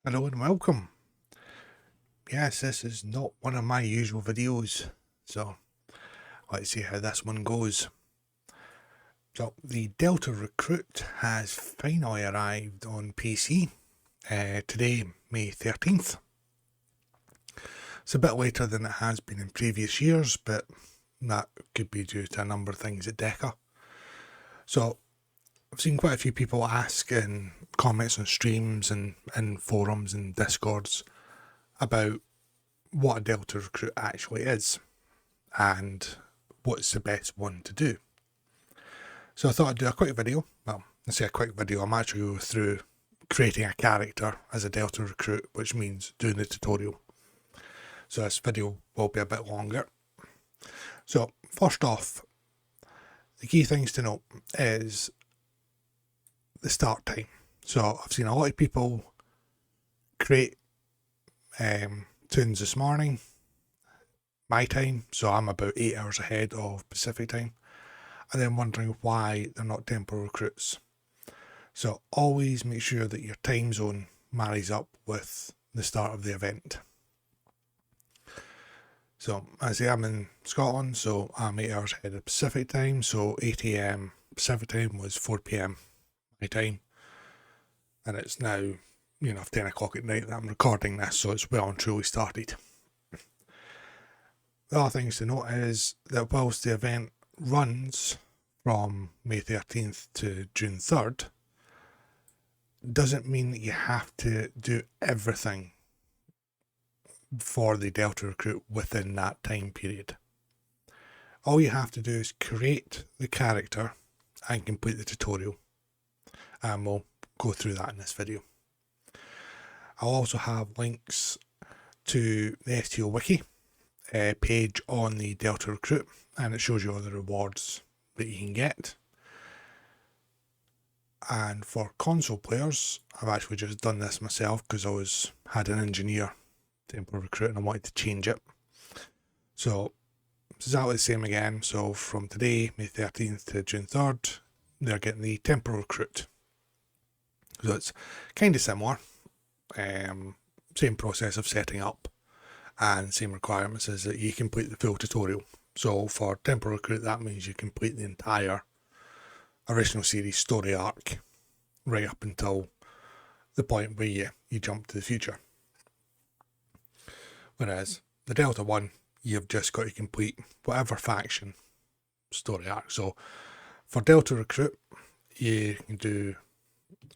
Hello and welcome. Yes, this is not one of my usual videos, so let's see how this one goes. So, the Delta Recruit has finally arrived on PC today, May 13th. It's a bit later than it has been in previous years, but that could be due to a number of things at Deca. So, I've seen quite a few people ask in comments on streams and in forums and discords about what a Delta Recruit actually is and what's the best one to do. So I thought I'd do a quick video. Well, I say a quick video, I'm actually going through creating a character as a Delta Recruit, which means doing the tutorial. So this video will be a bit longer. So first off, the key things to note is the start time. So I've seen a lot of people create tunes this morning, my time, so I'm about 8 hours ahead of Pacific time, and then wondering why they're not temporal recruits. So always make sure that your time zone marries up with the start of the event. So as I am in Scotland, so I'm 8 hours ahead of Pacific time, so 8 AM Pacific time was 4 PM my time, and it's now 10 o'clock at night that I'm recording this, so it's well and truly started. The other things to note is that whilst the event runs from May 13th to June 3rd, doesn't mean that you have to do everything for the Delta Recruit within that time period. All you have to do is create the character and complete the tutorial, and we'll go through that in this video. I'll also have links to the STO Wiki page on the Delta Recruit, and it shows you all the rewards that you can get. And for console players, I've actually just done this myself because I had an engineer temporal recruit and I wanted to change it. So it's exactly the same again. So from today, May 13th to June 3rd, they're getting the temporal recruit. So it's kind of similar. Same process of setting up and same requirements as that you complete the full tutorial. So for temporal recruit, that means you complete the entire original series story arc right up until the point where you jump to the future. Whereas the Delta one, you've just got to complete whatever faction story arc. So for Delta Recruit, you can do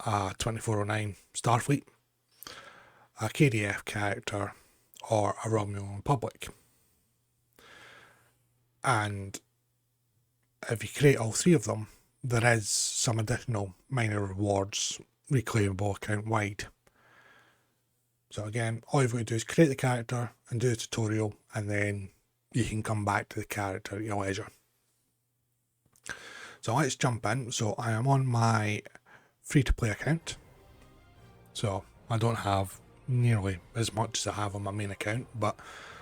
a 2409 Starfleet, a KDF character, or a Romulan Republic. And if you create all three of them, there is some additional minor rewards reclaimable account wide. So again, all you've got to do is create the character and do the tutorial, and then you can come back to the character at your leisure. So let's jump in. So I am on my free-to-play account. So I don't have nearly as much as I have on my main account, but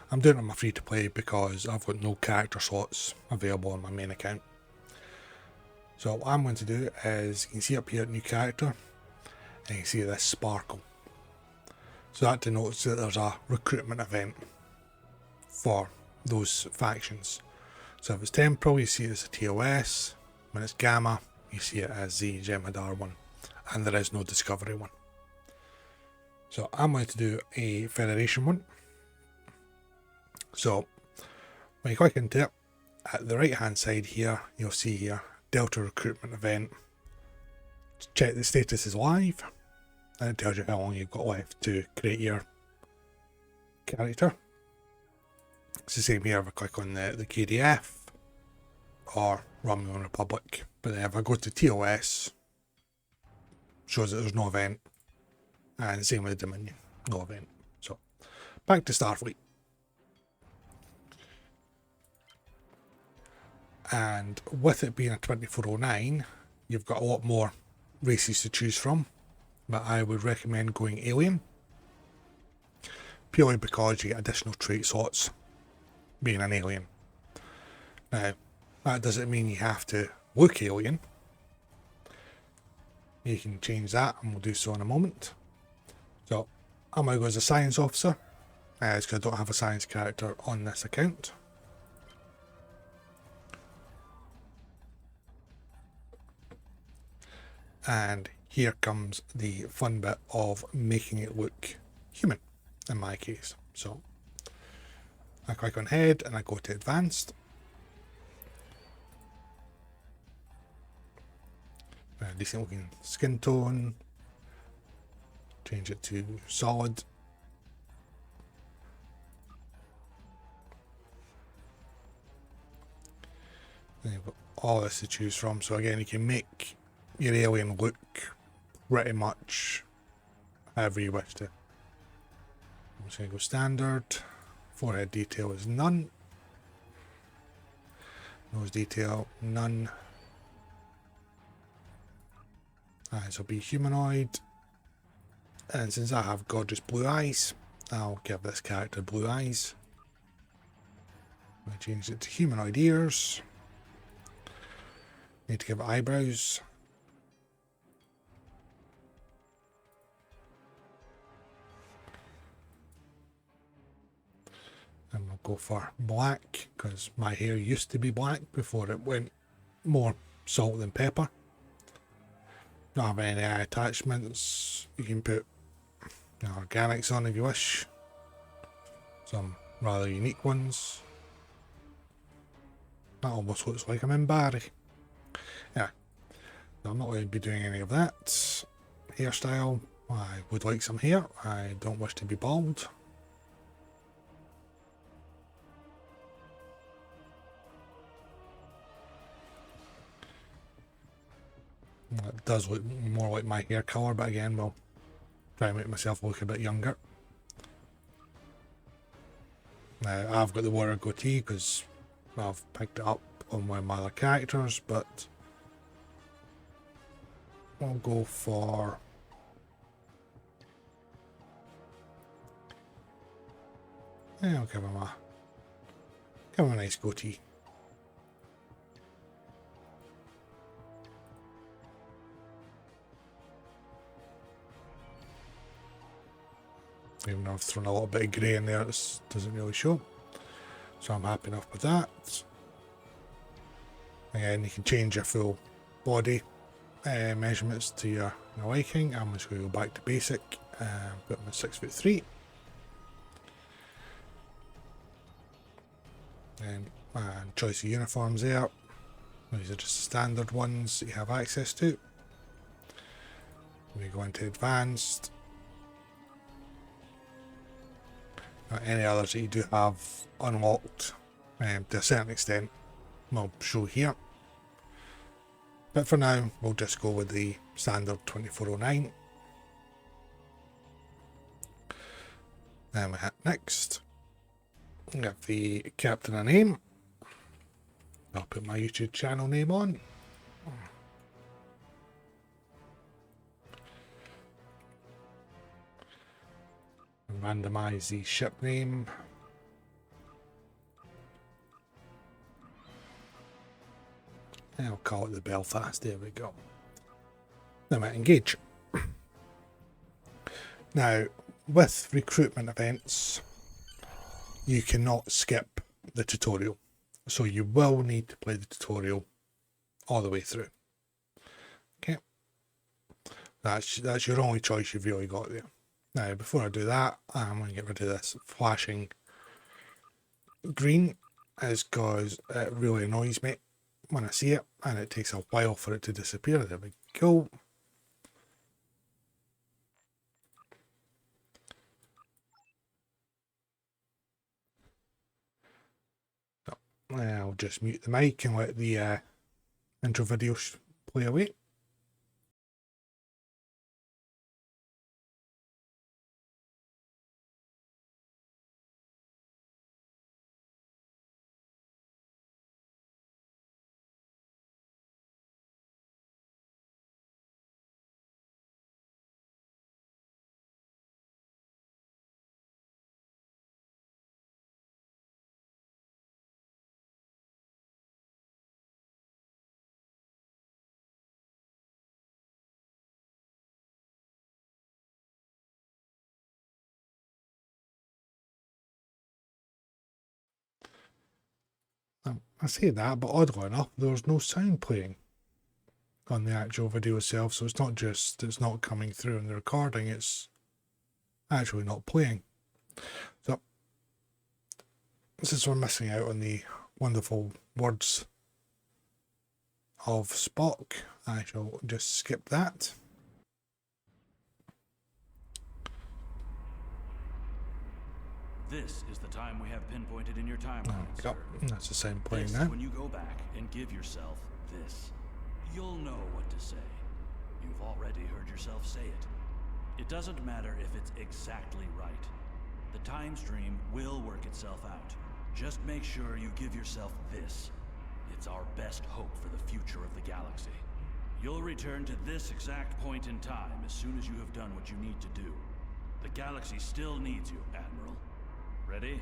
I'm doing it on my free-to-play because I've got no character slots available on my main account. So what I'm going to do is, you can see up here, new character, and you can see this sparkle. So that denotes that there's a recruitment event for those factions. So if it's temporal, you see it as a TOS. When it's gamma, you see it as the Jemadar one, and there is no discovery one. So I'm going to do a Federation one. So when you click into it, at the right hand side here, you'll see here, Delta Recruitment Event. Check the status is live, and it tells you how long you've got left to create your character. It's the same here if I click on the KDF or Romulan Republic. But then if I go to TOS, shows that there's no event. And same with the Dominion, no event. So back to Starfleet. And with it being a 2409, you've got a lot more races to choose from, but I would recommend going Alien, purely because you get additional trait slots being an alien. Now, that doesn't mean you have to look alien. You can change that, and we'll do so in a moment. So I'm going to go as a science officer. It's because I don't have a science character on this account. And here comes the fun bit of making it look human, in my case. So I click on head and I go to advanced. Decent looking skin tone. Change it to solid. And you've got all this to choose from. So again, you can make your alien look pretty much however you wish to. I'm just going to go standard. Forehead detail is none. Nose detail, none. Eyes will be humanoid. And since I have gorgeous blue eyes, I'll give this character blue eyes. I change it to humanoid ears. Need to give it eyebrows. And we'll go for black, because my hair used to be black before it went more salt than pepper. Don't have any eye attachments. You can put organics on if you wish. Some rather unique ones. That almost looks like I'm in Barry. Yeah, so I'm not going to be doing any of that. Hairstyle, I would like some hair. I don't wish to be bald. It does look more like my hair colour, but again, we'll try and make myself look a bit younger. Now, I've got the warrior goatee because I've picked it up on one of my other characters, but we'll go for I'll give him a nice goatee. Even though I've thrown a little bit of grey in there, it doesn't really show. So I'm happy enough with that. Again, you can change your full body measurements to your liking. I'm just going to go back to basic and put him at 6'3". And choice of uniforms there. These are just the standard ones that you have access to. We go into advanced. Any others that you do have unlocked to a certain extent will show here. But for now, we'll just go with the standard 2409. And we hit next. Give the captain a name. I'll put my YouTube channel name on. Randomize the ship name. And I'll call it the Belfast. There we go. Now I engage. Now, with recruitment events, you cannot skip the tutorial. So you will need to play the tutorial all the way through. Okay. That's your only choice you've really got there. Now, before I do that, I'm going to get rid of this flashing green, is because it really annoys me when I see it, and it takes a while for it to disappear. There we go. So, I'll just mute the mic and let the intro video play away. I say that, but oddly enough, there's no sound playing on the actual video itself, so it's not just it's not coming through in the recording, it's actually not playing. So since we're missing out on the wonderful words of Spock, I shall just skip that. This is the time we have pinpointed in your timeline, sir. That's the sound playing This now. is when you go back and give yourself this. You'll know what to say. You've already heard yourself say it. It doesn't matter if it's exactly right. The time stream will work itself out. Just make sure you give yourself this. It's our best hope for the future of the galaxy. You'll return to this exact point in time as soon as you have done what you need to do. The galaxy still needs you, Admiral. Ready?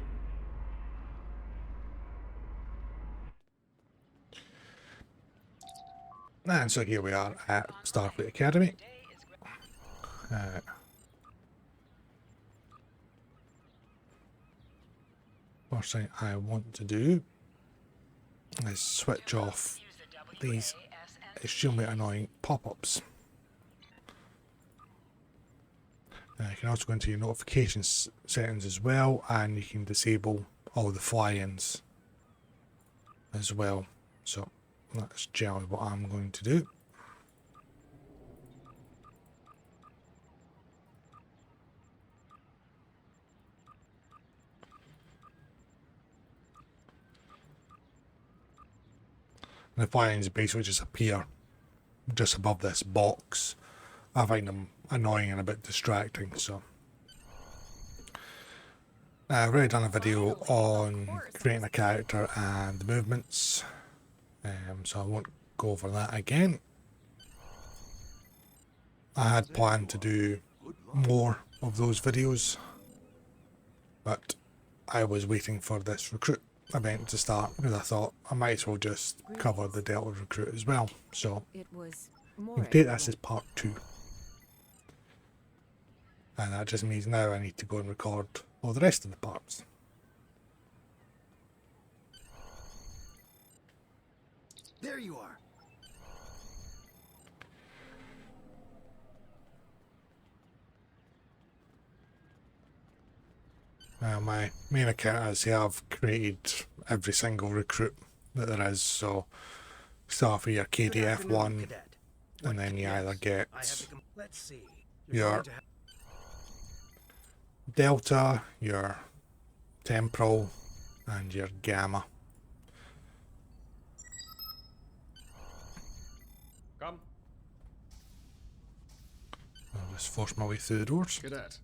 And so here we are at Starfleet Academy. First thing I want to do is switch off these extremely annoying pop-ups. You can also go into your notifications settings as well, and you can disable all the fly-ins as well. So that's generally what I'm going to do. And the fly-ins basically just appear just above this box. I find them annoying and a bit distracting, so I've already done a video on creating a character and the movements, so I won't go over that again. I had planned to do more of those videos, but I was waiting for this recruit event to start because I thought I might as well just cover the Delta recruit as well. So we can take this as part 2. And that just means now I need to go and record all the rest of the parts. There you are. My main account, as I've created every single recruit that there is, so start for your KDF1, and then you either get your Delta, your Temporal, and your Gamma. Come. I'll just force my way through the doors. Cadet.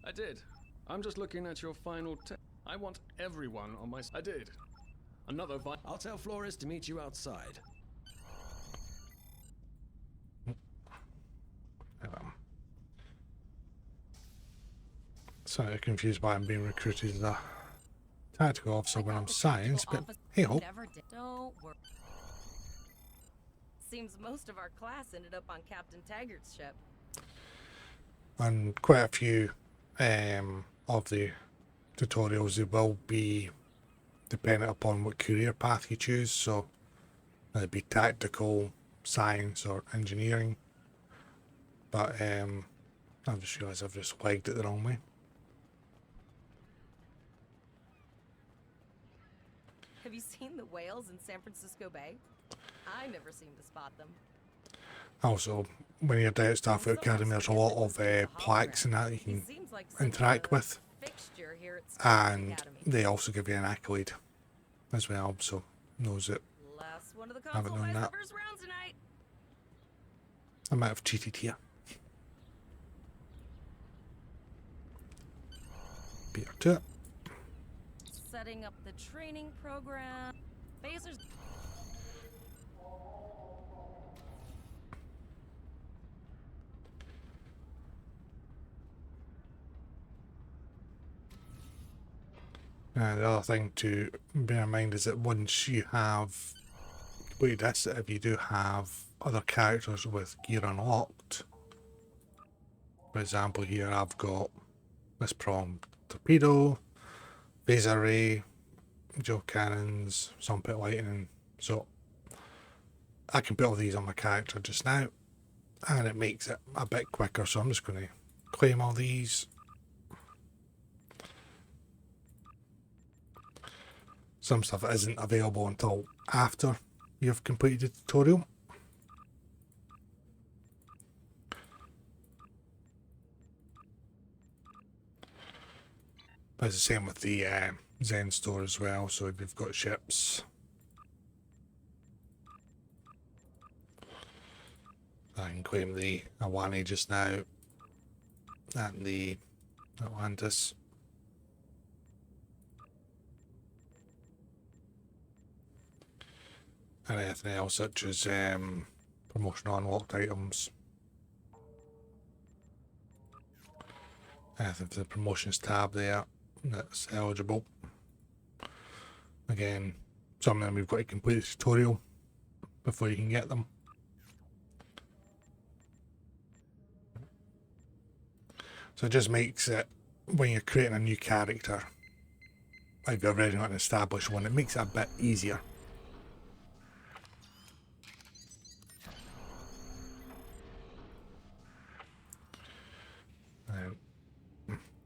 I did. I'm just looking at your final I want everyone on my I did. Another I'll tell Flores to meet you outside. Slightly confused why I'm being recruited as a tactical officer when I'm science, but hey ho. Don't worry. Seems most of our class ended up on Captain Taggart's ship. And quite a few of the tutorials, they will be dependent upon what career path you choose, so it'd be tactical, science or engineering, but I've just realised I've just legged it the wrong way. Have you seen the whales in San Francisco Bay? I never seem to spot them. Also, when you're down at Starfleet Academy, there's a lot of plaques and that you can interact with, and they also give you an accolade as well, so knows it. I haven't known that. I might have cheated here. Beer to it. Setting up the training program. Phasers. The other thing to bear in mind is that once you have completed this, if you do have other characters with gear unlocked, for example here I've got this prong torpedo, phaser ray, gel cannons, some pit lightning. So I can put all these on my character just now, and it makes it a bit quicker. So I'm just going to claim all these. Some stuff isn't available until after you've completed the tutorial. But it's the same with the Zen store as well. So if you've got ships, I can claim the Awani just now and the Atlantis. And anything else such as promotional unlocked items. Anything for the promotions tab there that's eligible. Again, some of them we've got to complete the tutorial before you can get them. So it just makes it, when you're creating a new character, if you've already got an established one, it makes it a bit easier.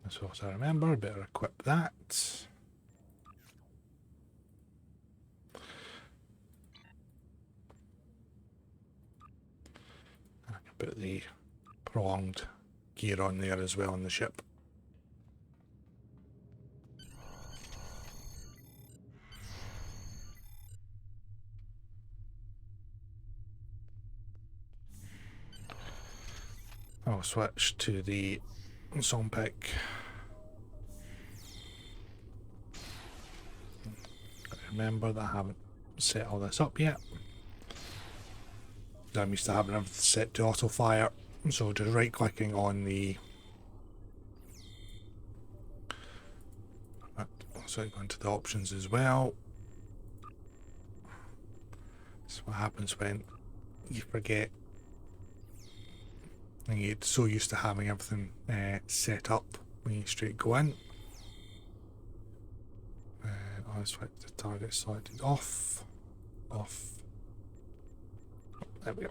As far as I remember, better equip that. I can put the prolonged gear on there as well on the ship. I'll switch to the song pick. Remember that I haven't set all this up yet. I'm used to having everything set to auto fire, so just right clicking on the so go into the options as well. That's what happens when you forget and you get so used to having everything set up when you straight go in. I'll switch the target selected off. There we go.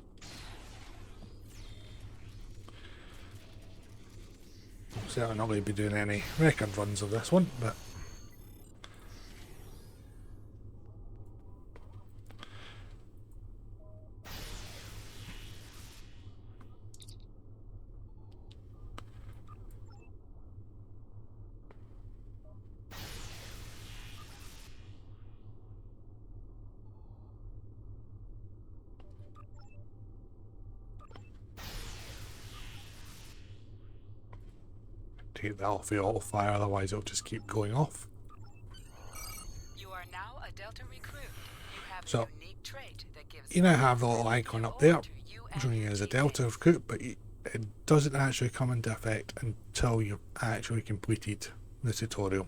I'm certainly not going to be doing any record runs of this one, but take that off the auto fire, otherwise it'll just keep going off. You are now a Delta recruit. You have So, a unique trait that gives you now have the little icon up there showing you as a Delta recruit, but it doesn't actually come into effect until you've actually completed the tutorial.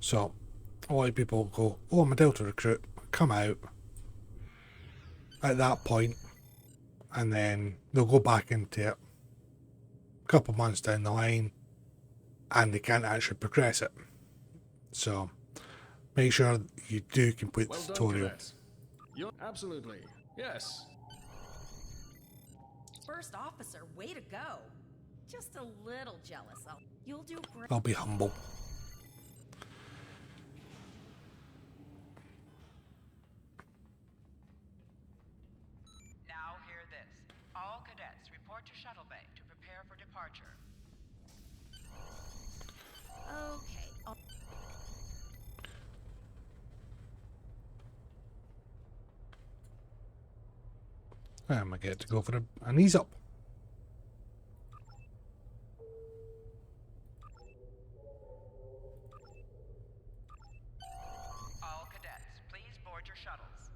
So a lot of people go, oh, I'm a Delta recruit, come out at that point, and then they'll go back into it a couple of months down the line and they can't actually progress it. So make sure you do complete Well the done, tutorial. cadets. You're absolutely. Yes. First officer, way to go. Just a little jealous. You'll do great. I'll be humble. Now hear this. All cadets report to shuttle bay to prepare for departure. Okay. And I get to go for an ease up. All cadets, please board your shuttles.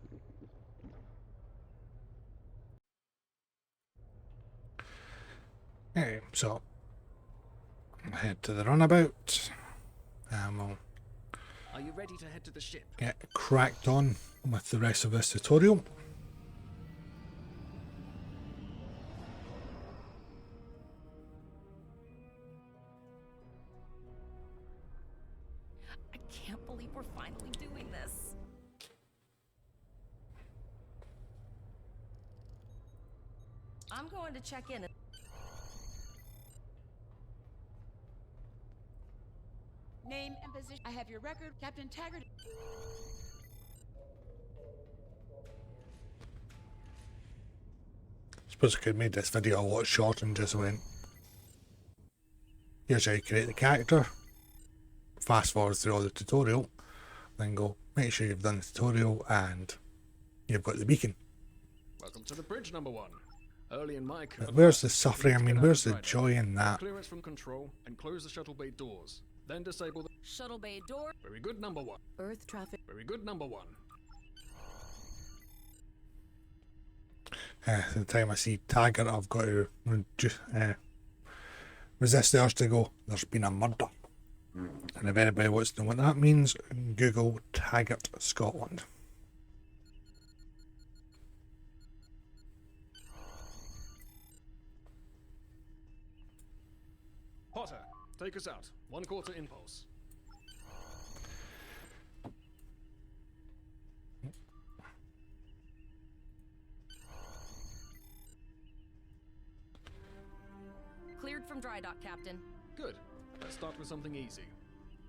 Okay, so I'll head to the runabout and we'll Are you ready to head to the ship? get cracked on with the rest of this tutorial. I can't believe We're finally doing this. I'm going to check in. Name and position. I have your record, Captain Taggart. Suppose I could have made this video a lot shorter and just went, here's how you create the character, fast forward through all the tutorial, then go, make sure you've done the tutorial and you've got the beacon. Welcome to the bridge, number 1. Early in my career, Where's the suffering? I you need to mean, get out where's of the right joy in now. that? Clearance from control and close the shuttle bay doors. Then disable the... Shuttle bay door. Very good, number 1. Earth traffic. Very good, number 1. The time I see Taggart, I've got to resist the urge to go, there's been a murder. And if anybody wants to know what that means, Google Taggart Scotland. Potter, take us out. 1/4 impulse. Cleared from dry dock, Captain. Good. Let's start with something easy.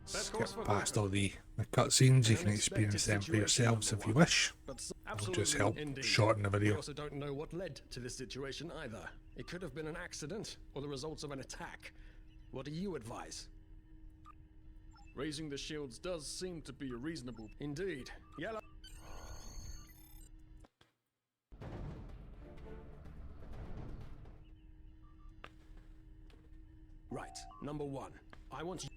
Best Skip course for past Vulcan. all the cutscenes, you An can experience them for unexpected yourselves if you situation, wish. But It'll just absolutely help indeed. shorten the We video. also don't know what led to this situation either. It could have been an accident or the results of an attack. What do you advise? Raising the shields does seem to be a reasonable... Indeed. Yellow... Right. Number 1. I want you...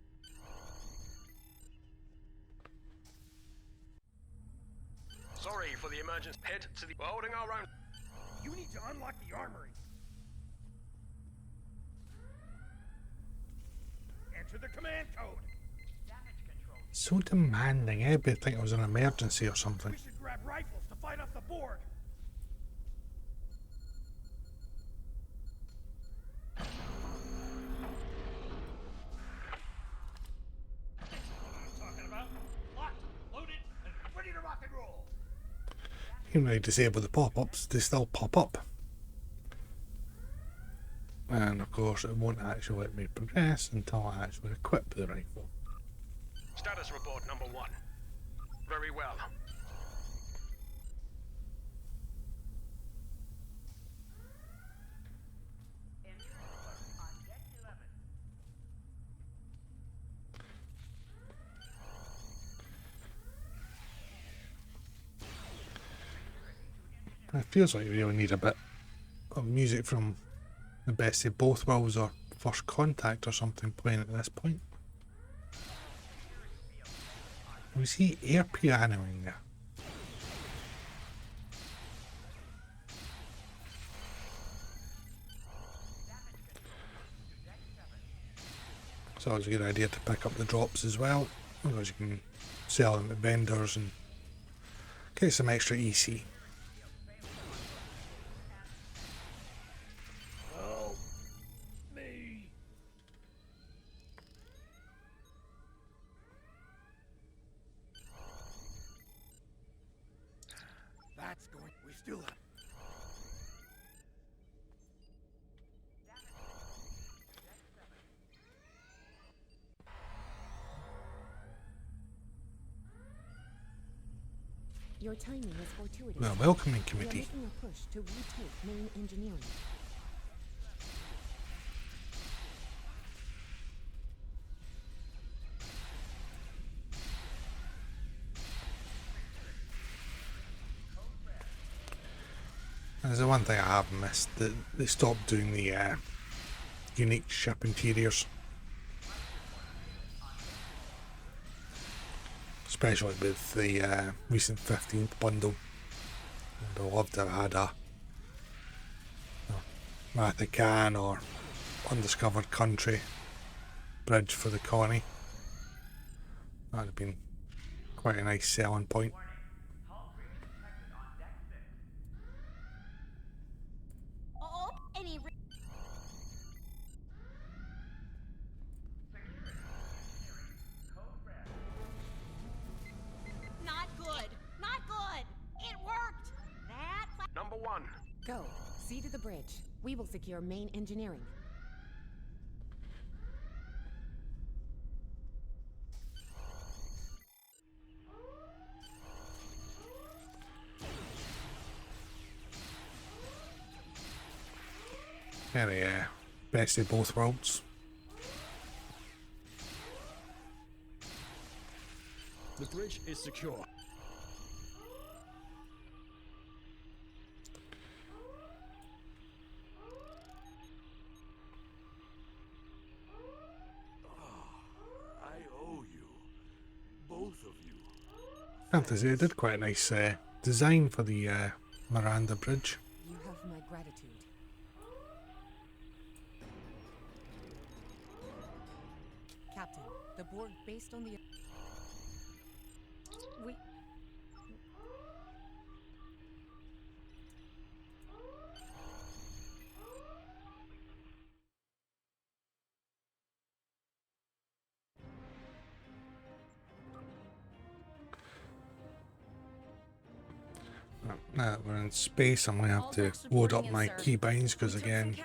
Sorry for the emergency. Head to the... We're holding our own. You need to unlock the armory. Enter the command code. So demanding, everybody think it was an emergency or something. We should grab rifles to fight off the Borg. This is what I'm talking about. Locked, loaded, and ready to rock and roll. Even though you disable the pop-ups, they still pop up. And of course it won't actually let me progress until I actually equip the rifle. Status report number 1. Very well. On deck 11. It feels like you really need a bit of music from the Best of Both Worlds or First Contact or something playing at this point. We see air pianoing there. It's always a good idea to pick up the drops as well, because you can sell them at vendors and get some extra EC. Help me. That's going. We still have. Your timing is fortuitous. Well, welcoming We are committee. making a push to retake main engineering. There's the one thing I have missed, that they stopped doing the unique ship interiors. Especially with the recent 15th bundle. I'd have loved to have had a Vatican or Undiscovered Country bridge for the colony. That would have been quite a nice selling point. Oh, any. bridge. We will secure main engineering. Very best of both worlds. The bridge is secure. I owe you. Both of you. I have to say, they did quite a nice design for the Miranda Bridge. You have my gratitude. Captain, the Borg based on the... We... Now that we're in space, I'm going to have to load up my keybinds because, again,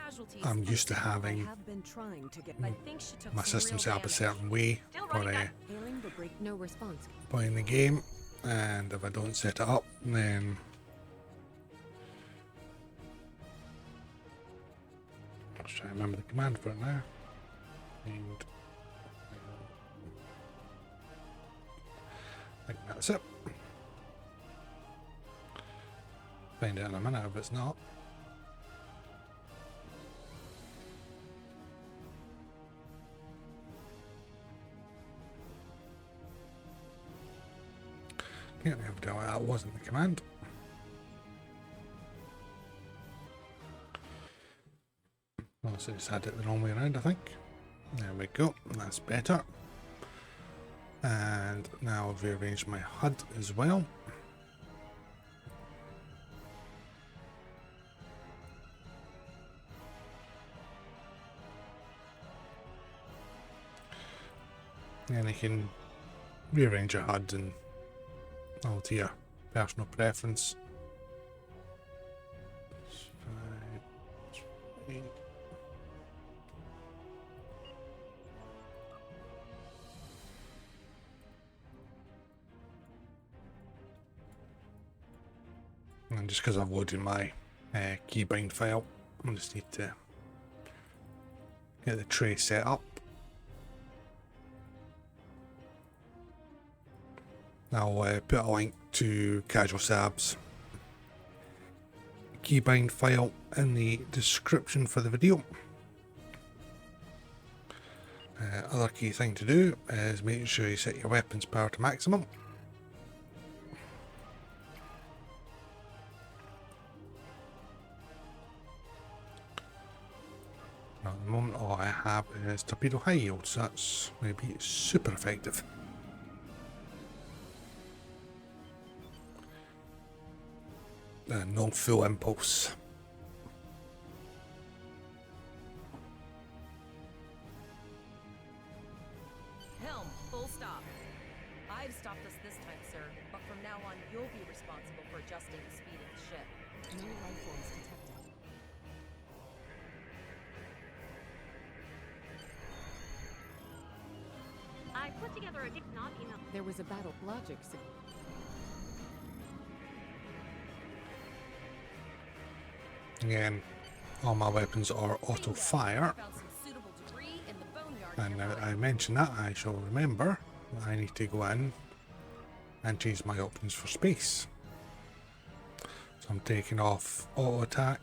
I'm used to having have been trying to get... I think she took my some system real set up a damage. certain way for Hailing the break, no response. playing the game, and if I don't set it up, then let's try to remember the command for it now. And I think that's it. Find out in a minute if it's not. Can't be able to tell why that wasn't the command. Also just had it the wrong way around, I think. There we go, that's better. And now I've rearranged my HUD as well. And you can rearrange your HUD and alter your personal preference. And just because I've loaded my keybind file, I just need to get the tray set up. I'll put a link to Casual Sab's keybind file in the description for the video. Other key thing to do is making sure you set your weapons power to maximum. Now, at the moment all I have is torpedo high yield, so that's maybe super effective. No full impulse. Helm, full stop. I've stopped us this time, sir, but from now on, you'll be responsible for adjusting the speed of the ship. No life forms detected. I put together a not enough. There was a battle logic. Again, all my weapons are auto fire. Found some suitable debris in the boneyard And now nearby. that I mention that, I shall remember that I need to go in and change my options for space. So I'm taking off auto attack.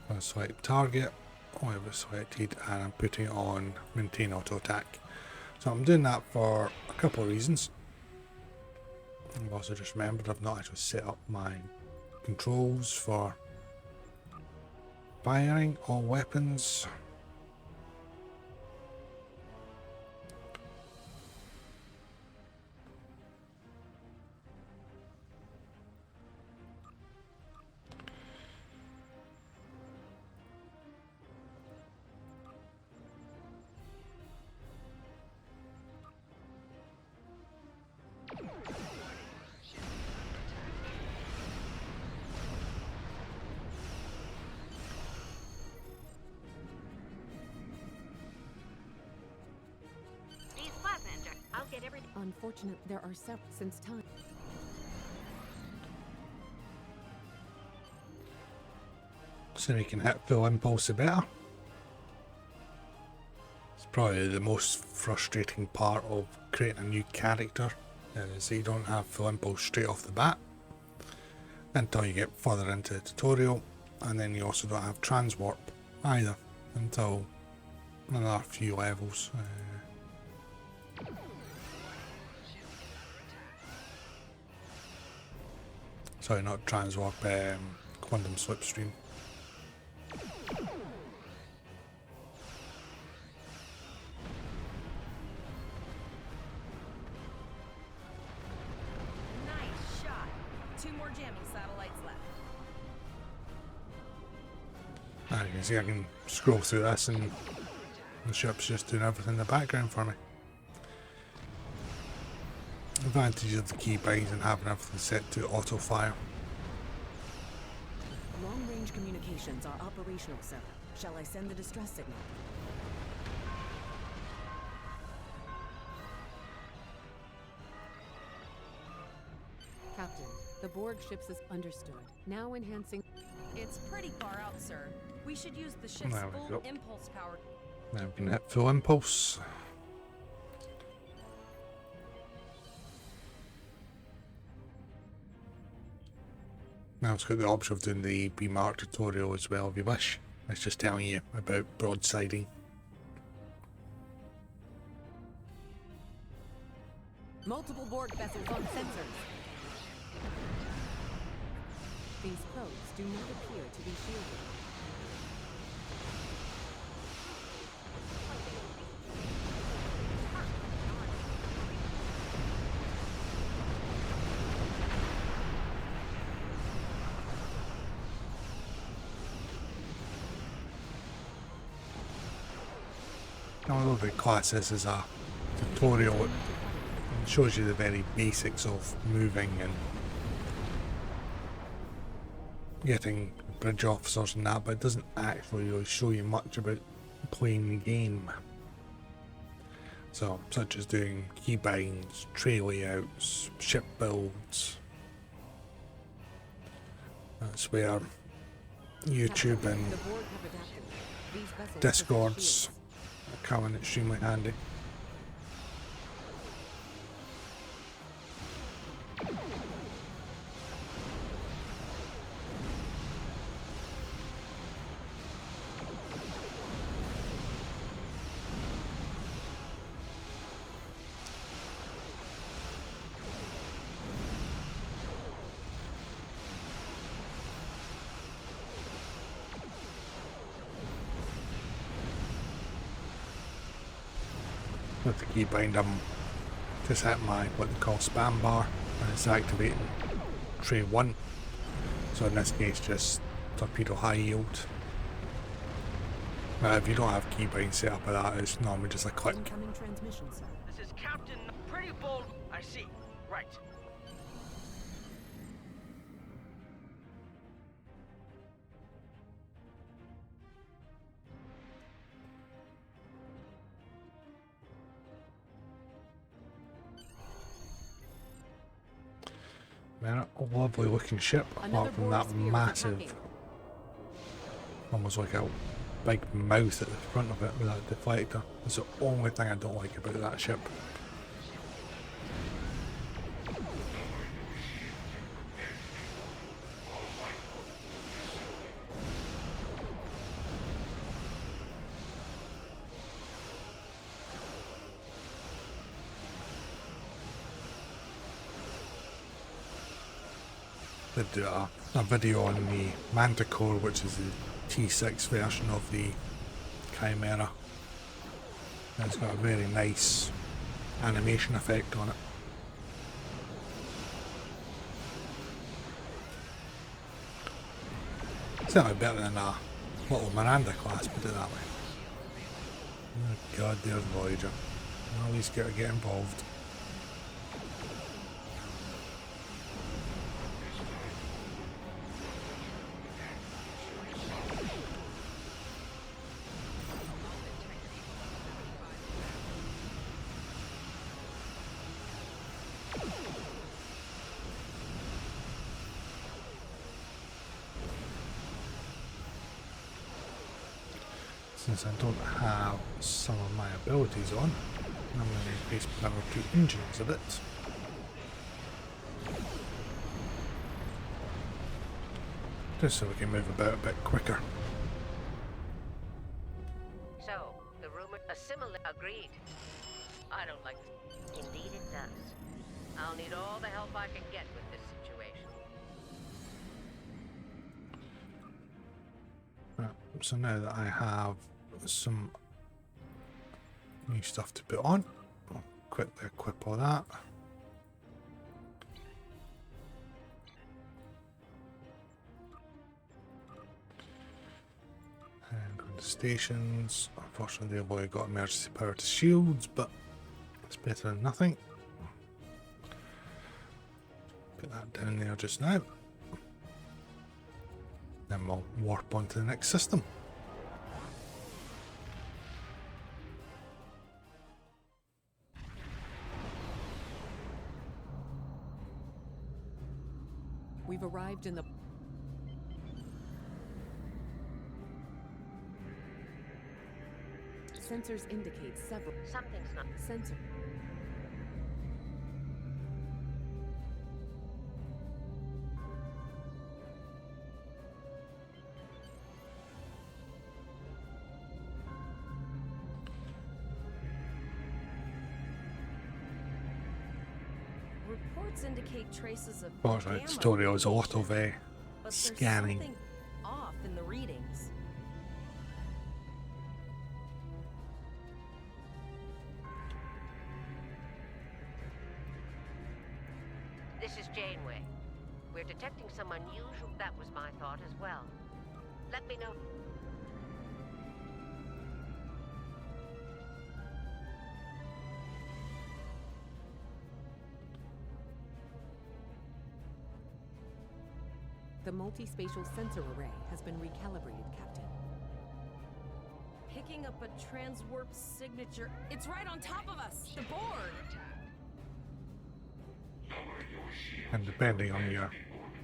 I'll select target, whatever selected, and I'm putting it on maintain auto attack. So I'm doing that for a couple of reasons. I've also just remembered I've not actually set up my controls for firing all weapons. get everything. Unfortunately, there are several since time. So we can hit full impulse the better. It's probably the most frustrating part of creating a new character, is that you don't have full impulse straight off the bat until you get further into the tutorial, and then you also don't have transwarp either until another few levels. Sorry, not transwarp, quantum slipstream. Nice shot. 2 more jamming satellites left. You can see I can scroll through this and the ship's just doing everything in the background for me. Advantages of the keybinds and having everything set to auto fire. Long-range communications are operational, sir. Shall I send the distress signal? Captain, the Borg ships is understood. Now enhancing. It's pretty far out, sir. We should use the ship's There we full go. impulse power. Now we can hit full impulse. Now it's got the option of doing the B-Mark tutorial as well if you wish. It's just telling you about broadsiding. Multiple Borg vessels on sensors. These probes do not appear to be shielded. Now I love the class this is a tutorial. It shows you the very basics of moving and getting bridge officers and that, but it doesn't actually really show you much about playing the game. So, such as doing keybinds, tray layouts, ship builds. That's where YouTube and The Borg have adapted. These vessels Discords come in extremely handy. With the keybind, I'm just at my what they call spam bar, and it's activating tray 1. So in this case, just torpedo high yield. If you don't have keybind set up with that, it's normally just a click. incoming transmission, sir. This is Captain. Pretty bold. I see. Right. Man, a lovely looking ship, Another apart from Borg that sphere is massive, attacking. almost like a big mouth at the front of it with that deflector. That's the only thing I don't like about that ship. They do a video on the Manticore, which is the T6 version of the Chimera. And it's got a very nice animation effect on it. Certainly better than a little Miranda class, put it that way. Oh god, there's Voyager. At least get involved. Since I don't have some of my abilities on, I'm going to increase power to engines a bit. Just so we can move about a bit quicker. So, the rumor Assimilation agreed. I don't like this. Indeed it does. I'll need all the help I can get with this situation. Right, so now that I have some new stuff to put on, I'll quickly equip all that. And go to stations. Unfortunately, they've only got emergency power to shields, but it's better than nothing. Put that down there just now. Then we'll warp onto the next system. We've arrived in the... Sensors indicate several... Something's not... Sensor... Reports indicate traces of Fortunately, gamma the tutorial is a lot radiation, of but there's scanning. something off in the readings. This is Janeway. We're detecting some unusual... That was my thought as well. Let me know... The multi-spatial sensor array has been recalibrated, Captain. Picking up a transwarp signature. It's right on top of us! The board! And depending on your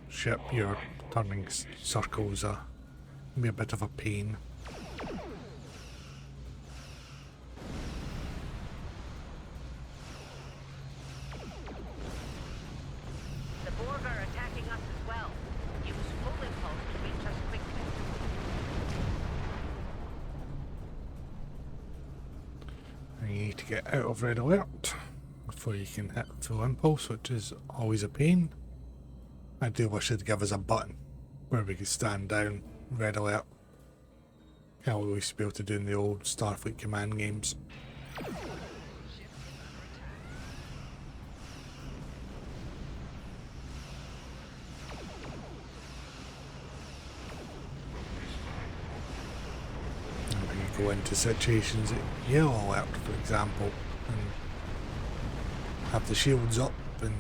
ship, your turning circles can be a bit of a pain. The Borg are attacking us as well. Use full impulse to reach us quickly. And you need to get out of red alert before you can hit full impulse, which is always a pain. I do wish they'd give us a button where we could stand down, red alert. How we used to be able to do in the old Starfleet command games. And when you go into situations at yellow alert, for example, and have the shields up and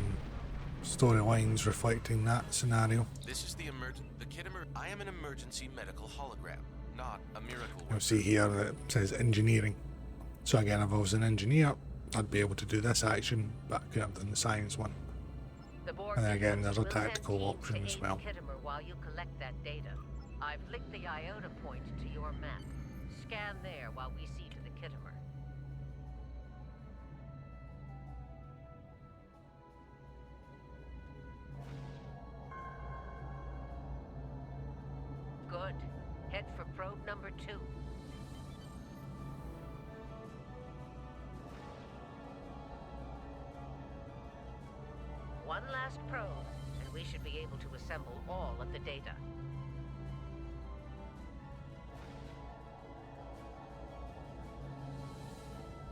storylines reflecting that scenario. This is the Kittimer. I am an emergency medical hologram, not a miracle. You'll see here that it says engineering. So again, if I was an engineer, I'd be able to do this action, but I could have done the science one. The Borg And then again, systems there's a will send tactical teams option to as aid well. Kittimer while you collect that data. I've linked the iota point to your map. Scan there while we see to the Kittimer. Good. Head for probe number 2. One last probe, and we should be able to assemble all of the data.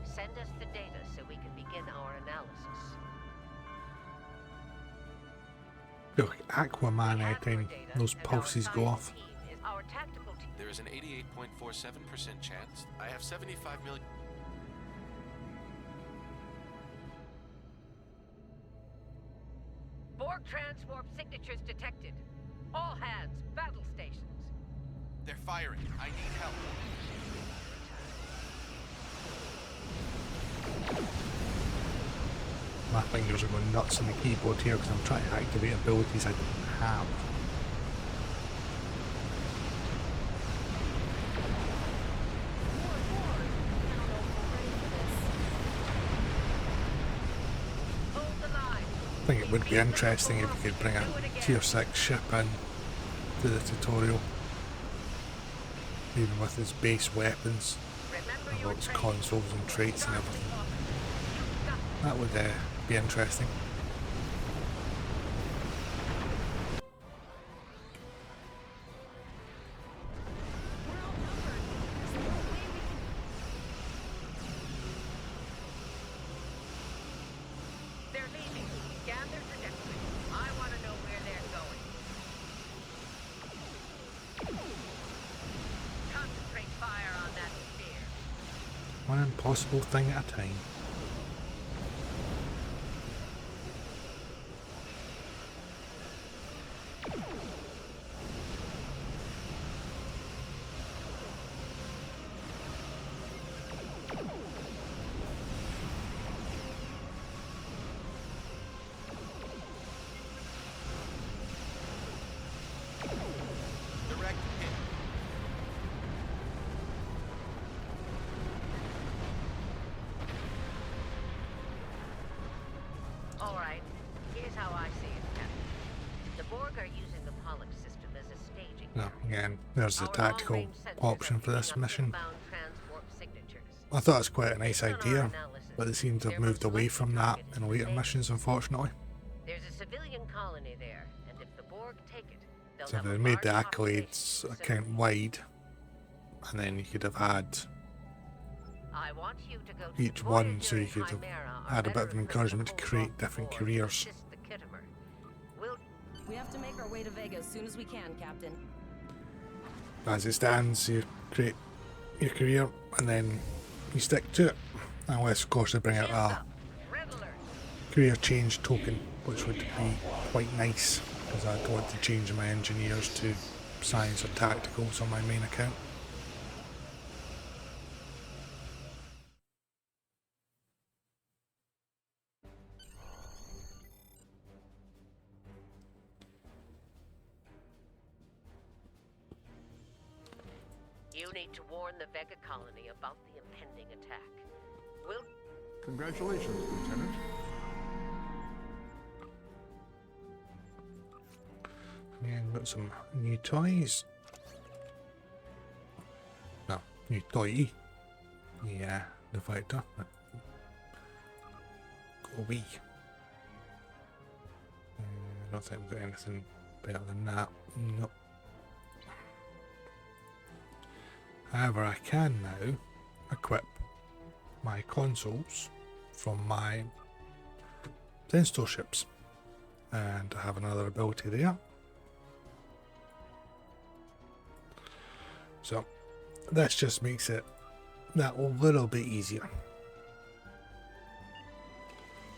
Send us the data so we can begin our analysis. Look, Aquaman anytime those pulses go off. Our tactical team. There is an 88.47% chance. I have 75 million. Borg transwarp signatures detected. All hands, battle stations. They're firing. I need help. My fingers are going nuts on the keyboard here because I'm trying to activate abilities I don't have. think it would be interesting if you could bring a tier 6 ship in to the tutorial, even with its base weapons, and all its consoles and traits and everything. That would be interesting. They're leaving. Scan their trajectory. I want to know where they're going. Concentrate fire on that sphere. One impossible thing at a time. Direct hit. All right. Here's how I see it, Captain. The Borg are using the Pollux system as a staging. No, again, there's the Our tactical long-range sensors option are for this picking up mission. inbound transwarp signatures. I thought it was quite a nice Based on our idea, analysis, but they seem to have they're moved most away likely from that targeted in for later Vega. missions, unfortunately. There's a civilian colony there, and if the Borg take it, they'll So have they a made the large accolades population account wide, and then you could have had I want you to go to each the one, Voyager so you and could have Chimera are had a bit better of an equipped to encouragement to hold create off different the Borg and careers. assist the Kittimer. We'll We have to make our way to Vega as soon as we can, Captain. As it stands, you create your career and then you stick to it. Unless, of course, they bring out a Red alert. career change token, which would be quite nice, because I don't want to change my engineers to science or tacticals on my main account. You need to warn the Vega colony about the impending attack. We'll Congratulations, Lieutenant. Yeah, we've got some new toys. No, new toy. Yeah, the fighter. Go wee. I don't think we've got anything better than that. Nope. However, I can now equip my consoles from my sensor ships, and I have another ability there. So this just makes it that little bit easier.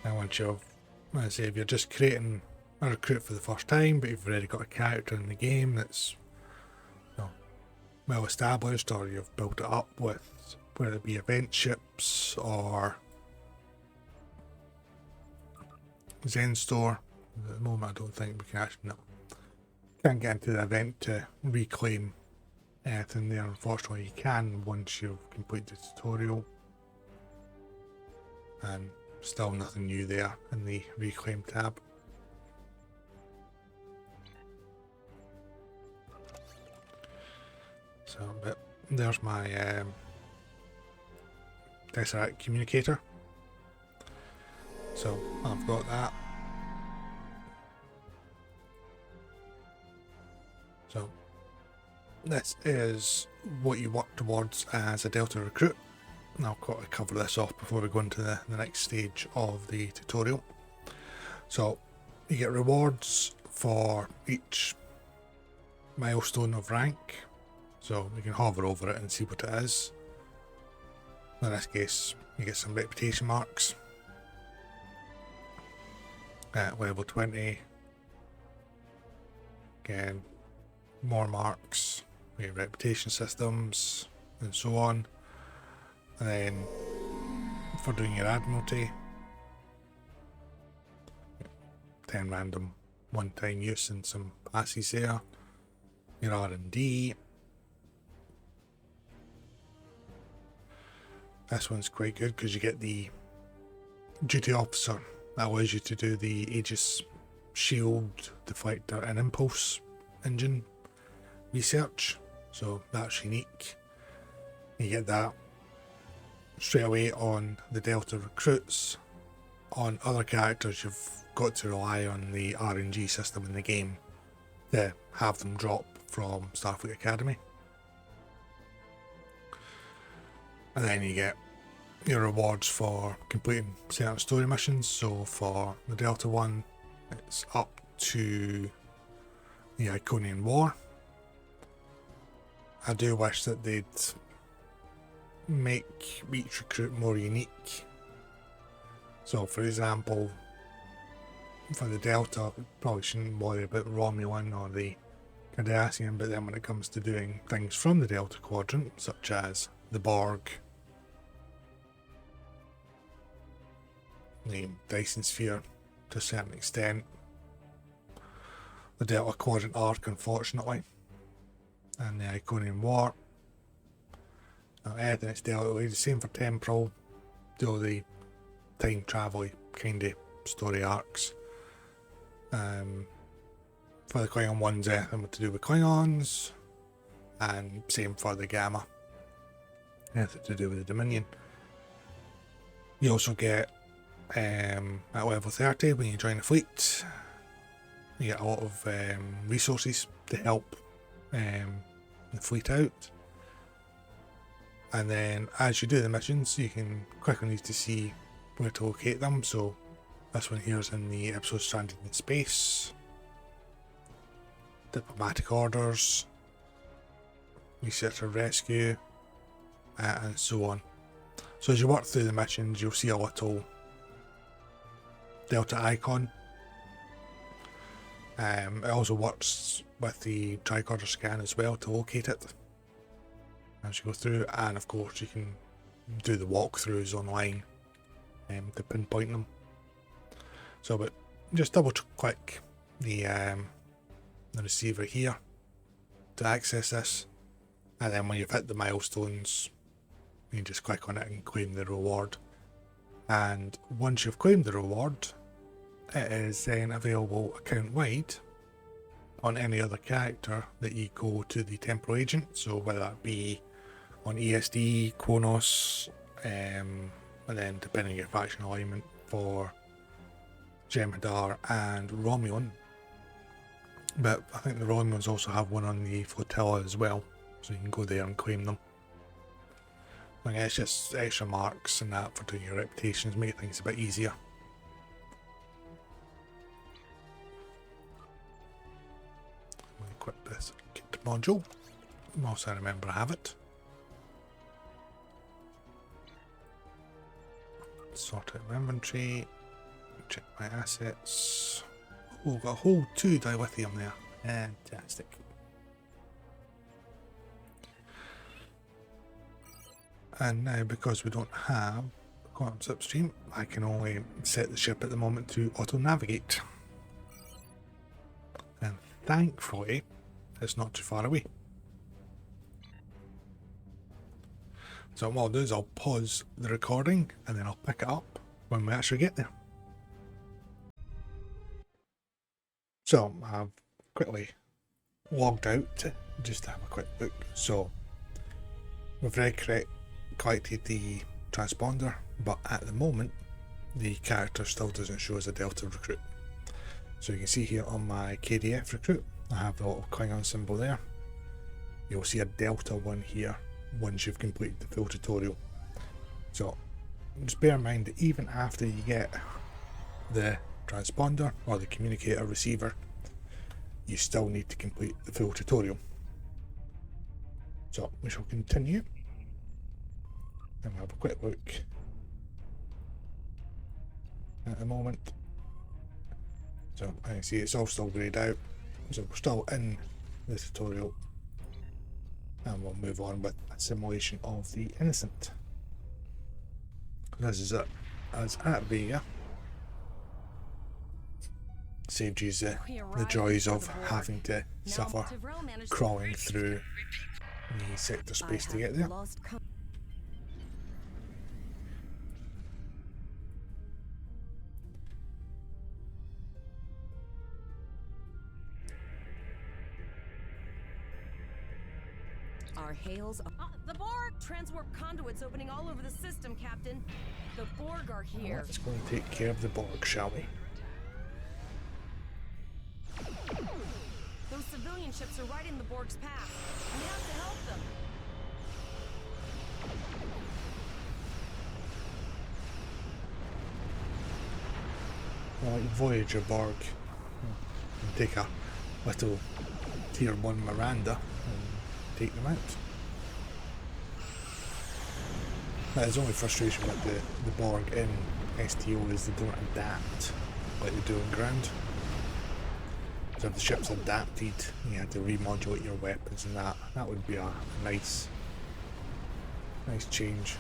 And once you've, let's say, if you're just creating a recruit for the first time, but you've already got a character in the game that's well established, or you've built it up with whether it be event ships or Zen Store. At the moment, I don't think we can actually, can't get into the event to reclaim anything there. Unfortunately, you can once you've completed the tutorial, and still nothing new there in the reclaim tab. So, but there's my Tesseract communicator. So I've got that. So this is what you work towards as a Delta recruit. And I'll cover this off before we go into the next stage of the tutorial. So you get rewards for each milestone of rank. So you can hover over it and see what it is. In this case, you get some reputation marks. At level 20, again, more marks, we have reputation systems, and so on. And then for doing your Admiralty, 10 random one-time use and some passes there. Your R&D. This one's quite good because you get the duty officer that allows you to do the Aegis shield, deflector and impulse engine research, so that's unique. You get that straight away on the Delta recruits. On other characters, you've got to rely on the RNG system in the game to have them drop from Starfleet Academy. And then you get your rewards for completing certain story missions. So for the Delta one, it's up to the Iconian War. I do wish that they'd make each recruit more unique. So for example, for the Delta, probably shouldn't worry about Romulan or the Cardassian, but then when it comes to doing things from the Delta Quadrant, such as the Borg, the Dyson Sphere to a certain extent, the Delta Quadrant arc, unfortunately, and the Iconian War, anything it's Delta, the same for Temporal, do all the time travel kind of story arcs. For the Klingon ones, anything to do with Klingons, and same for the Gamma, anything to do with the Dominion. You also get at level 30 when you join the fleet, you get a lot of resources to help the fleet out. And then as you do the missions, you can click on these to see where to locate them. So this one here is in the episode Stranded in Space, Diplomatic Orders, Research and Rescue, and so on. So as you work through the missions, you'll see a little Delta icon. It also works with the tricorder scan as well to locate it as you go through, and of course you can do the walkthroughs online to pinpoint them. So, but just double click the receiver here to access this, and then when you've hit the milestones, you just click on it and claim the reward. And once you've claimed the reward, it is then available account wide on any other character that you go to the temporal agent. So whether that be on ESD, Kronos, and then depending on your faction alignment for Jem'Hadar and Romulan. But I think the Romulans also have one on the flotilla as well, so you can go there and claim them. I guess just extra marks and that for doing your reputations, make things a bit easier. Let me equip this kit module, whilst I remember I have it. Sort out my inventory, check my assets. Oh, got a whole 2 dilithium there. Fantastic. And now, because we don't have quantum slipstream, I can only set the ship at the moment to auto-navigate. And thankfully, it's not too far away. So what I'll do is I'll pause the recording and then I'll pick it up when we actually get there. So I've quickly logged out just to have a quick look. So we've already collected the transponder, but at the moment the character still doesn't show as a Delta recruit. So you can see here on my KDF recruit, I have the little Klingon symbol there. You'll see a Delta one here once you've completed the full tutorial. So just bear in mind that even after you get the transponder or the communicator receiver, you still need to complete the full tutorial. So we shall continue and we'll have a quick look at the moment. So I can see it's all still greyed out, so we're still in the tutorial, and we'll move on with Assimilation of the Innocent. This is it, as at Vega. Saved you the joys of having to suffer crawling through the sector space to get there. tails of... The Borg! Transwarp conduits opening all over the system, Captain. The Borg are here. Let's go and take care of the Borg, shall we? Those civilian ships are right in the Borg's path. We have to help them. Like Voyager Borg. And take a little Tier 1 Miranda and take them out. His only frustration with the Borg in STO is they don't adapt like they do on ground. So if the ship's adapted, you had to remodulate your weapons and that would be a nice change.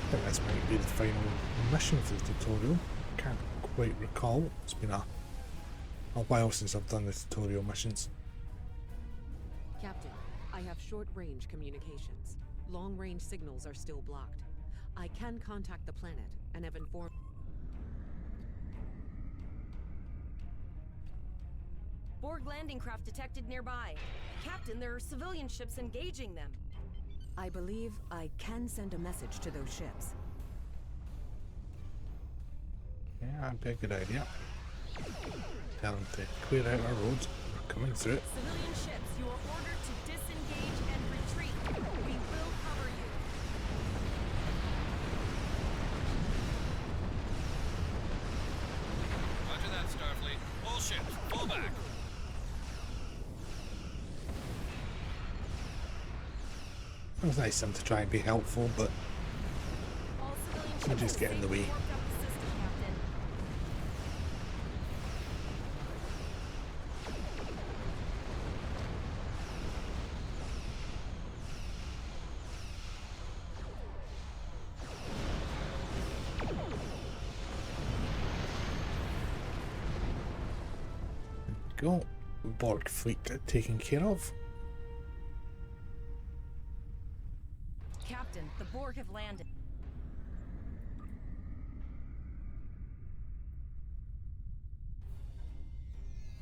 I think this might be the final mission for the tutorial. Can't quite recall. It's been a while since I've done the tutorial missions. Captain, I have short-range communications. Long-range signals are still blocked. I can contact the planet and have informed... Borg landing craft detected nearby. Captain, there are civilian ships engaging them. I believe I can send a message to those ships. Yeah, that'd be a good idea. Tell them to clear out our roads. We're coming through it. Civilian ships, you are ordered to disengage and retreat. We will cover you. Roger that, Starfleet. All ships, pull back. It was nice of them to try and be helpful, but All civilian we ships just get in the way. warped up the system, Captain. Go. Borg fleet taken care of. Captain, the Borg have landed.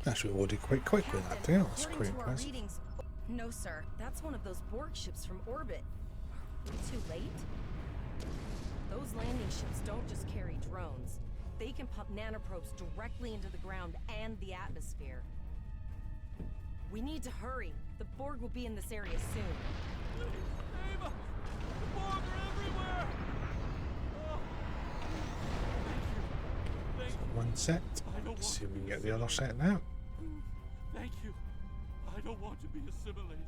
Actually loaded quite quickly that day. That's According quite to our impressive. readings, no, sir. That's one of those Borg ships from orbit. We're too late? Those landing ships don't just carry drones. They can pump nanoprobes directly into the ground and the atmosphere. We need to hurry. The Borg will be in this area soon. Ava! The Borg are everywhere! Oh. Thank you. One set. Let's see if we can get the other set now. Thank you. I don't want to be assimilated.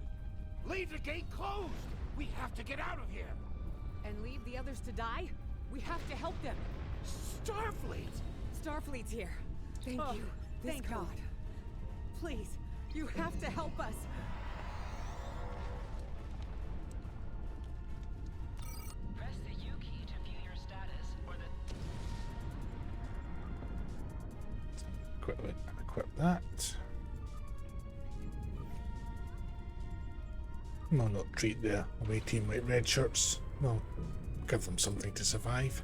Leave the gate closed! We have to get out of here! And leave the others to die? We have to help them. Starfleet! Starfleet's here. Thank you. Thank God. Please, you have to help us. Press the U key to view your status or the... Quickly equip that. No, not treat the away team like red shirts. No, give them something to survive.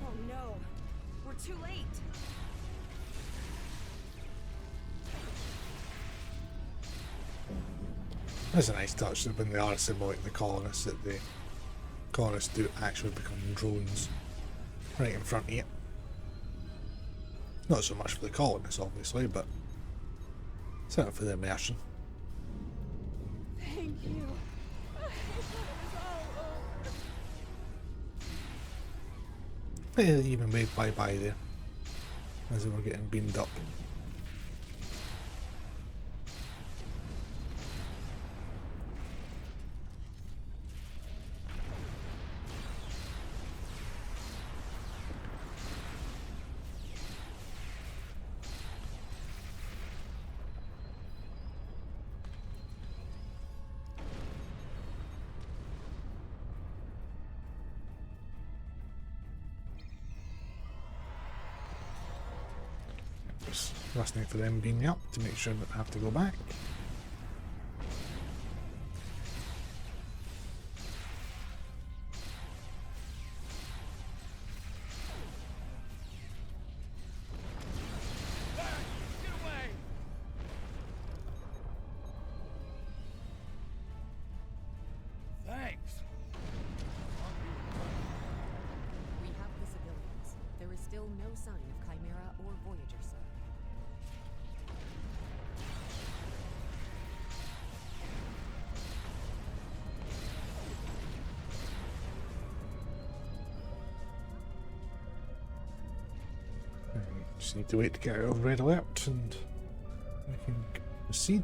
Oh no, we're too late. That's a nice touch that when they are assimilating the colonists, that the colonists do actually become drones right in front of you. Not so much for the colonists, obviously, but certainly for the immersion. Thank you. I thought it was all over. They even waved bye-bye there as they were getting beamed up. listening for them being up to make sure I don't have to go back. No sign of Chimera or Voyager, sir. Just need to wait to get out of red alert and we can proceed.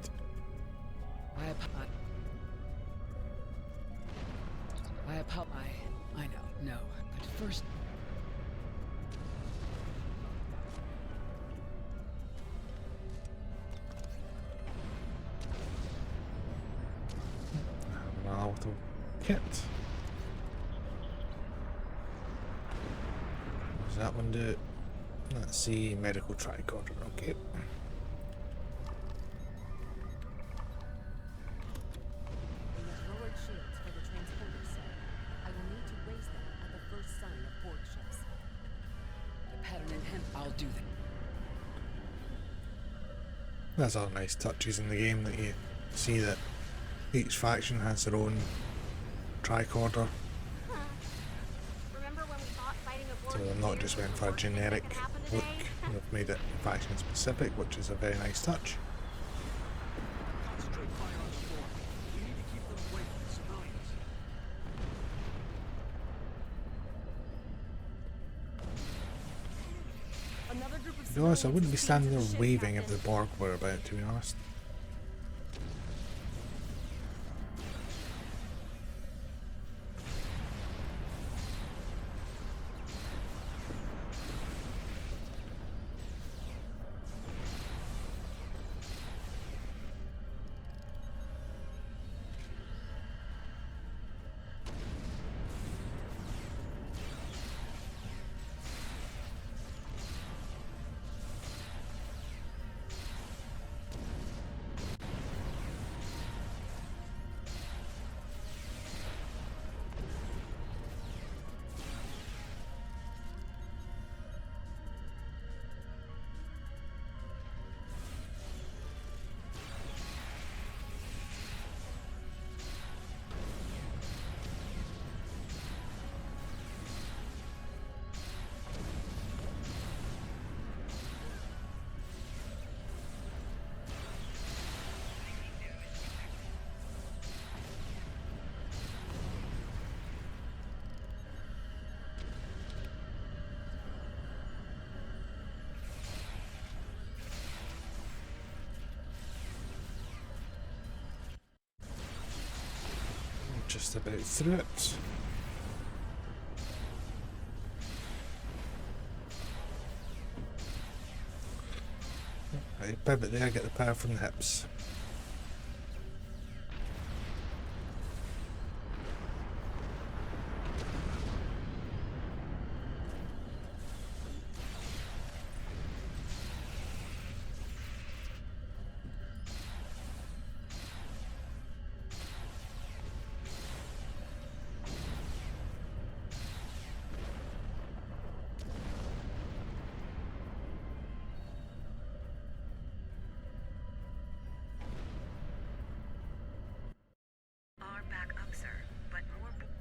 I know, no. But first... Auto kit. What does that one do? Let's see, medical tricorder, okay. We have lowered shields for the transporters, sir. I will need to raise them at the first sign of Borg ships. The pattern in him, I'll do that. There's all nice touches in the game that you see that each faction has their own tricorder. Remember when we thought fighting a Borg So they're not just went for a generic look, they've made it faction specific, which is a very nice touch. Concentrate fire on the Borg. We need to keep them away from the civilians. Another group of To be honest, I wouldn't be civilians standing is there ship, waving if Captain. the Borg were about, to be honest. Just about through it. Right, pivot there, get the power from the hips.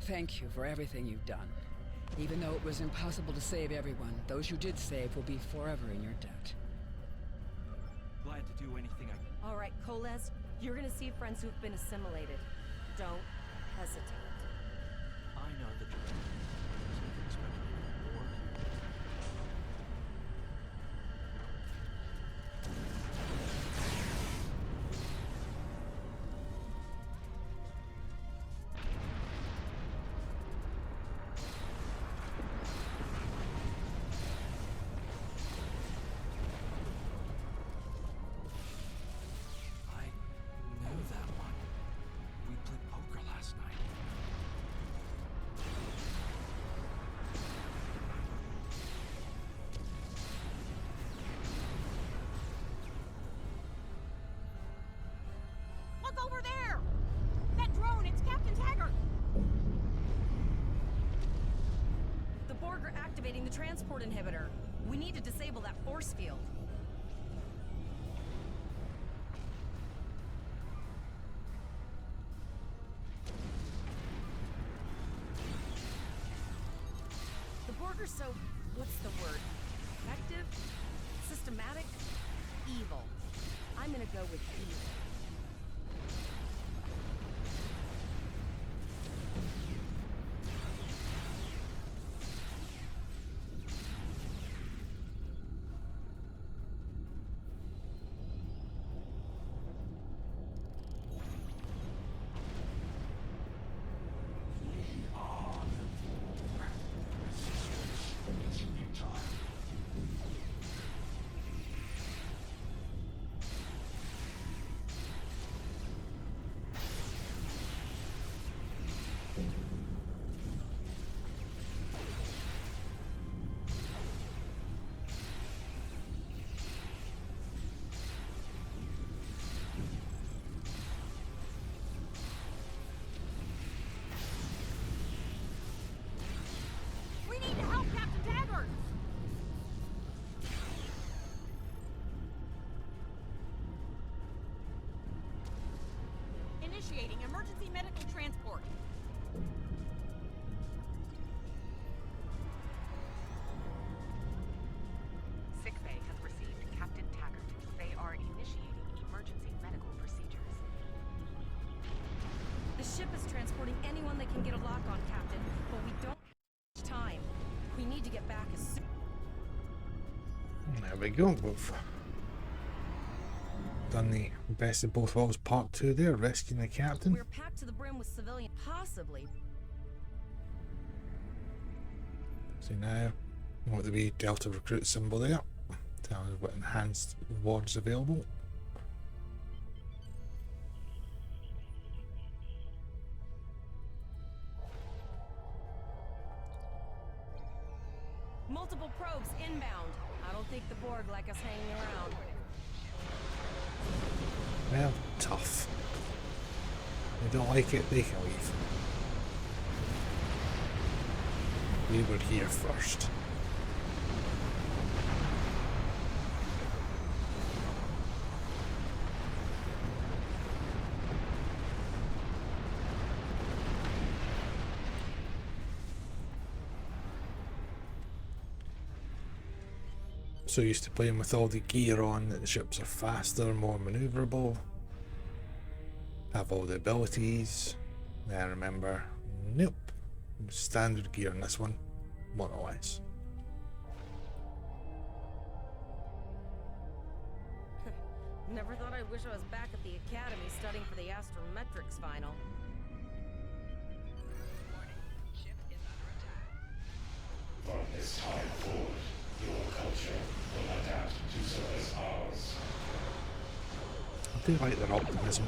Thank you for everything you've done. Even though it was impossible to save everyone, those you did save will be forever in your debt. Glad to do anything I... All right, Koles, you're gonna see friends who've been assimilated. Don't hesitate. I know the direction. Wasn't expecting any more. I knew that one. We played poker last night. over there! That drone, it's Captain Taggart! The Borg are activating the transport inhibitor. We need to disable that force field. The Borg are so... what's the word? Effective? Systematic? Evil. I'm gonna go with evil. We need to help Captain Taggart! Initiating emergency medical transport. Sickbay has received Captain Taggart. They are initiating emergency medical procedures. The ship is transporting anyone they can get a lock on, Captain, but we don't have time. We need to get back as soon. There we go. We've done the best of both worlds part 2 there, rescuing the captain. We're packed to the brim with civilians, possibly. So now, what the wee Delta recruit symbol there, telling us what enhanced rewards available. Multiple probes inbound. I don't think the Borg like us hanging around. Well, tough. They don't like it, they can leave. We were here first. So used to playing with all the gear on that the ships are faster, more maneuverable, have all the abilities. Then remember, nope, standard gear on this one, more or less. Never thought I'd wish I was back at the academy studying for the astrometrics final. From this time forward, your culture will adapt to serve as ours. I do like their optimism.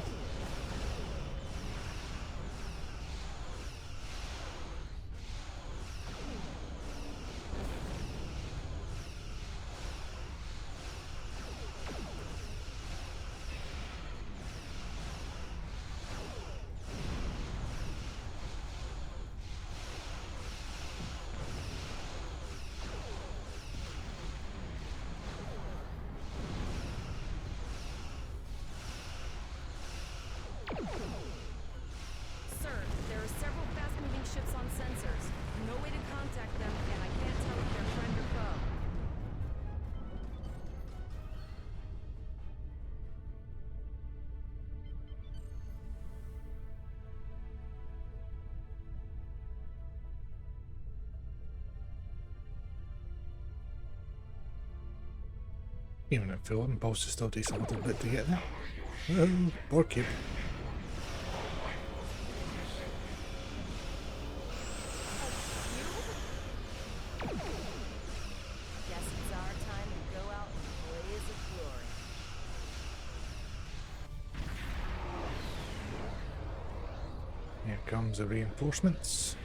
Sir, there are several fast-moving ships on sensors. No way to contact them, and I can't tell if they're friend or foe. Even at full impulse still takes a little bit to get there. Oh, Borg cube. Guess it's our time to go out in blaze of glory. Here comes the reinforcements.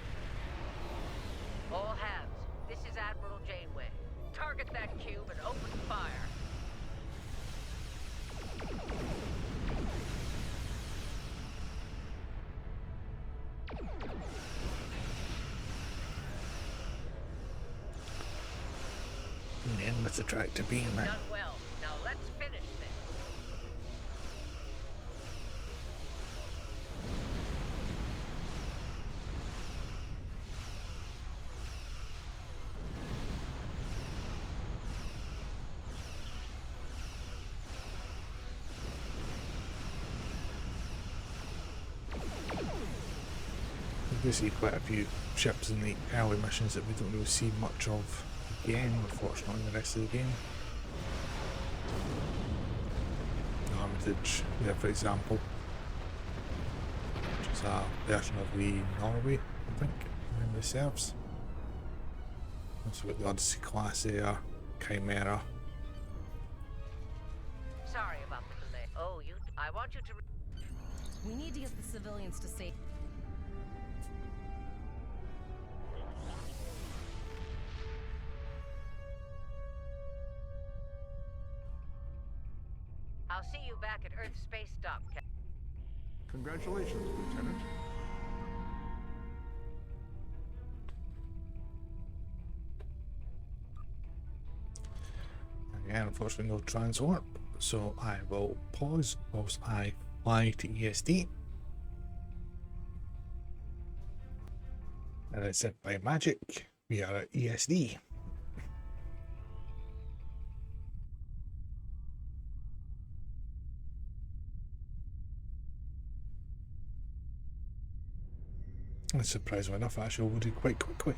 All hands, this is Admiral Janeway. Target that cube and open fire. Let's attract a beam, man. Done well. Now let's finish this. We see quite a few ships in the early missions that we don't really see much of again, unfortunately, in the rest of the game. Armitage, there for example, which is a version of the Norway, I think, memory serves. Also got the Odyssey class there, Chimera. Sorry about the delay. Oh, I want you to. We need to get the civilians to safety. I'll see you back at Earth Space Dock. Congratulations, Lieutenant. Again, unfortunately no transwarp, so I will pause whilst I fly to ESD. And it's said by magic, we are at ESD. And surprisingly enough, actually loaded quite quickly.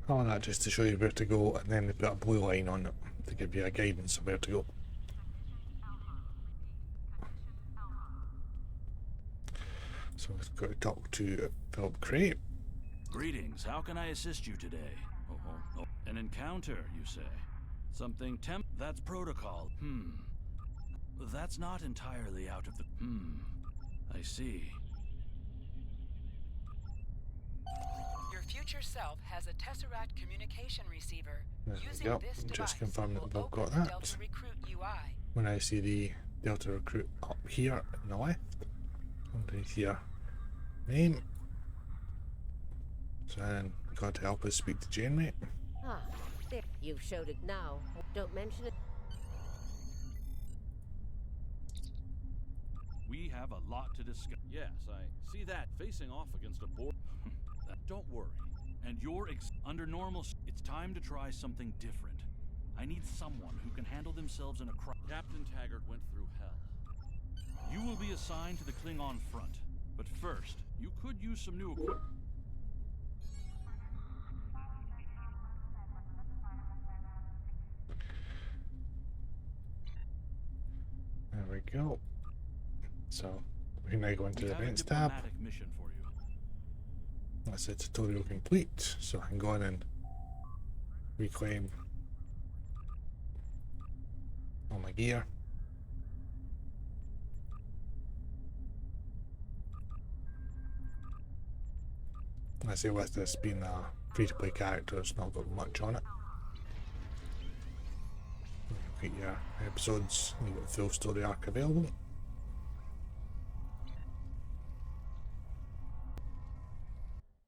All that just to show you where to go, and then they put a blue line on it to give you a guidance of where to go. So we've got to talk to Philip Cray. Greetings, how can I assist you today? Oh. An encounter, you say? Something that's protocol. That's not entirely out of the... I see. Your future self has a Tesseract communication receiver. There we Using go. this Just device confirm that will we've got open the that. Delta Recruit UI. When I see the Delta Recruit up here on the left, underneath here, name. So then we've got to help us speak to Jane, mate. Ah, there. You've showed it now. Don't mention it. We have a lot to discuss. Yes, I see that facing off against a board. Don't worry. And you're under normal. It's time to try something different. I need someone who can handle themselves in a crowd. Captain Taggart went through hell. You will be assigned to the Klingon front. But first, you could use some new equipment. There we go. So we can now go into the events tab. Mission for you. That's it, tutorial complete. So I can go in and reclaim all my gear. I say with this being a free-to-play character, it's not got much on it. You get your episodes, you got the full story arc available.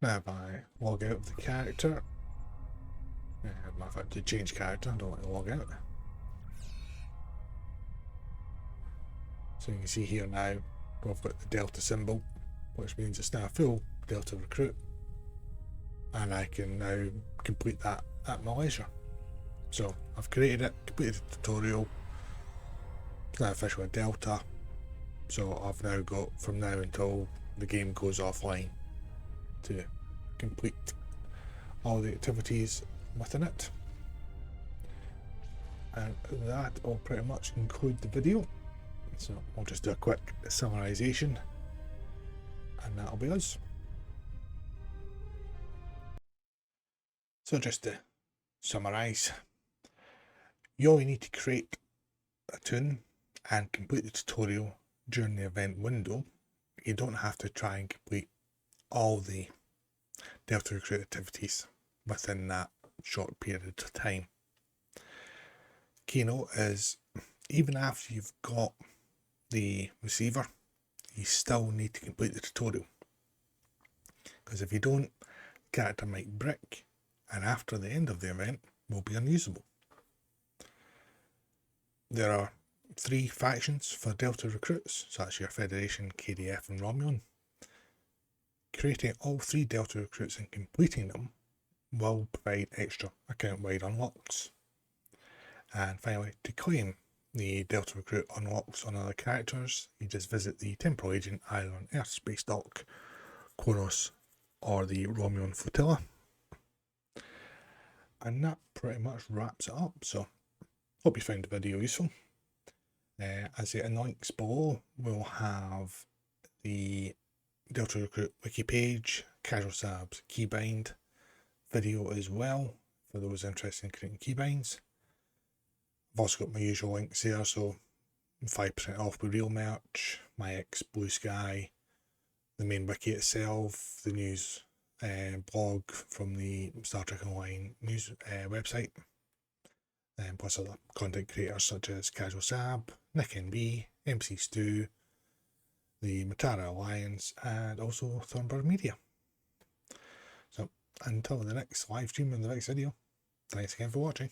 Now if I log out of the character, matter of fact to change character, I don't want to log out. So you can see here now, we've got the Delta symbol, which means it's now a full Delta recruit. And I can now complete that at my leisure. So I've created it, completed the tutorial, it's now officially a Delta. So I've now got from now until the game goes offline to complete all the activities within it. And that will pretty much conclude the video. So I'll just do a quick summarization and that'll be us. So just to summarise, you only need to create a toon and complete the tutorial during the event window. You don't have to try and complete all the Delta Recruit activities within that short period of time. Keynote is, even after you've got the receiver, you still need to complete the tutorial. Because if you don't, the character might brick, and after the end of the event will be unusable. There are 3 factions for Delta recruits, so that's your Federation, KDF and Romulan. Creating all 3 Delta recruits and completing them will provide extra account-wide unlocks. And finally, to claim the Delta recruit unlocks on other characters, you just visit the temporal agent either on Earth Space Dock, Kronos, or the Romulan Flotilla. And that pretty much wraps it up, so hope you found the video useful. As it links below, we'll have the Delta Recruit wiki page, Casual Sab's keybind video as well, for those interested in creating keybinds. I've also got my usual links there, so 5% off with real merch, my ex Blue Sky, the main wiki itself, the news blog from the Star Trek Online news website, plus other content creators such as Casual Sab, Nick NB, MC Stu, the Mutara Alliance, and also Thornbird Media. So until the next live stream and the next video, thanks again for watching.